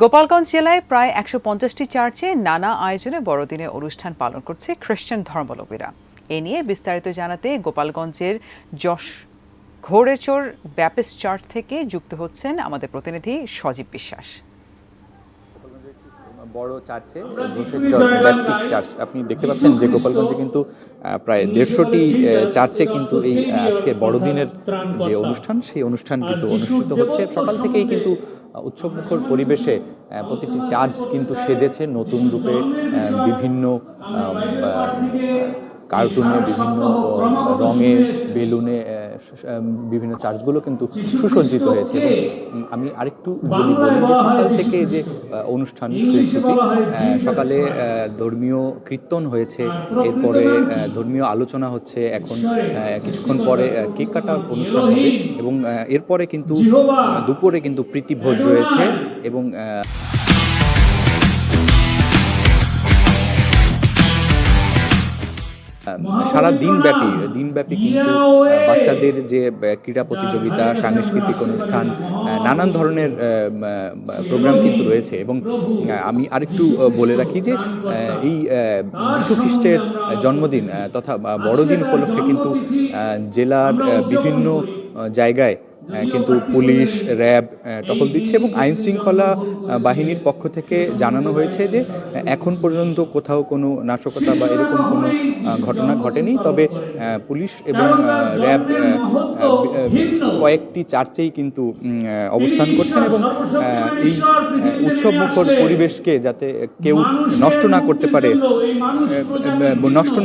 গোপালগঞ্জ জেলায় প্রায় ১৫০টি চার্চে নানা আয়োজনে বড়দিনের অনুষ্ঠান পালন করছে খ্রিস্টান ধর্মাবলম্বীরা। এ নিয়ে বিস্তারিত জানাতে গোপালগঞ্জের ঘোড়েচর ব্যাপটিস্ট চার্চ থেকে যুক্ত হচ্ছেন আমাদের প্রতিনিধি সজীব বিশ্বাস। বড় চার্চে ব্যাপটিস্ট চার্চ আপনি দেখতে পাচ্ছেন যে গোপালগঞ্জে কিন্তু প্রায় ১৫০টি চার্চে কিন্তু এই আজকে বড়দিনের যে অনুষ্ঠান সেই অনুষ্ঠান কিন্তু অনুষ্ঠিত হচ্ছে। সকাল থেকেই কিন্তু উৎসবমুখর পরিবেশে প্রতিটি চার্চ কিন্তু সেজেছে নতুন রূপে, বিভিন্ন কার্টুনে, বিভিন্ন রঙে, বেলুনে বিভিন্ন চার্চগুলো কিন্তু সুসজ্জিত হয়েছে। এবং আমি আরেকটু যদি বলি যে সকাল থেকে যে অনুষ্ঠান সকালে ধর্মীয় কীর্তন হয়েছে, এরপরে ধর্মীয় আলোচনা হচ্ছে, এখন কিছুক্ষণ পরে কেক কাটার অনুষ্ঠান হবে এবং এরপরে কিন্তু দুপুরে কিন্তু প্রীতিভোজ রয়েছে এবং সারা দিনব্যাপী কিন্তু বাচ্চাদের যে ক্রীড়া প্রতিযোগিতা, সাংস্কৃতিক অনুষ্ঠান, নানান ধরনের প্রোগ্রাম কিন্তু রয়েছে। এবং আমি আরেকটু বলে রাখি যে এই যীশু খ্রিস্টের জন্মদিন তথা বড়দিন উপলক্ষে কিন্তু জেলার বিভিন্ন জায়গায় কিন্তু পুলিশ, র্যাব টহল দিচ্ছে এবং আইন শৃঙ্খলা বাহিনীর পক্ষ থেকে জানানো হয়েছে যে এখন পর্যন্ত কোথাও কোনো নাশকতা বা এরকম কোনো ঘটনা ঘটেনি। তবে পুলিশ এবং র্যাব কয়েকটি চার্চেই কিন্তু অবস্থান করছেন এবং এই উৎসবমুখর পরিবেশকে যাতে কেউ নষ্ট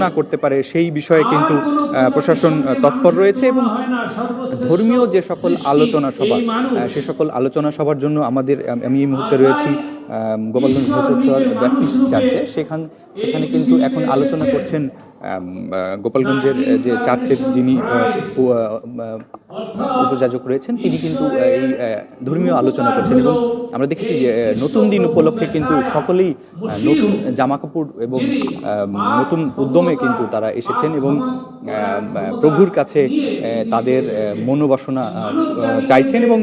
না করতে পারে সেই বিষয়ে কিন্তু প্রশাসন তৎপর রয়েছে। এবং ধর্মীয় যে সকল আলোচনা সভা, সে সকল আলোচনা সভার জন্য আমি এই মুহূর্তে রয়েছি গোপালগঞ্জ ঘোড়েচর ব্যাপটিস্ট চার্চে। সেখানে কিন্তু এখন আলোচনা করছেন গোপালগঞ্জের যে চার্চের যিনি উপযাজক রয়েছেন, তিনি কিন্তু এই ধর্মীয় আলোচনা করছেন। এবং আমরা দেখেছি যে নতুন দিন উপলক্ষে কিন্তু সকলেই নতুন জামাকাপড় এবং নতুন উদ্যমে কিন্তু তারা এসেছেন এবং প্রভুর কাছে তাদের মনোবাসনা চাইছেন এবং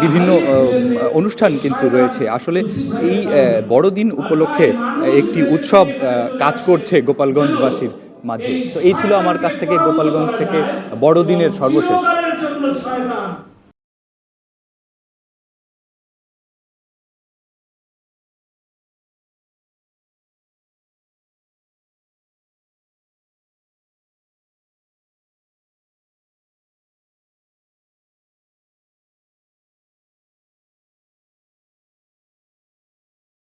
বিভিন্ন অনুষ্ঠান কিন্তু রয়েছে। আসলে এই বড়দিন উপলক্ষে একটি উৎসব কাজ করছে গোপালগঞ্জবাসীর মাঝে। তো এই ছিল আমার কাছ থেকে গোপালগঞ্জ থেকে বড়দিনের সর্বশেষ।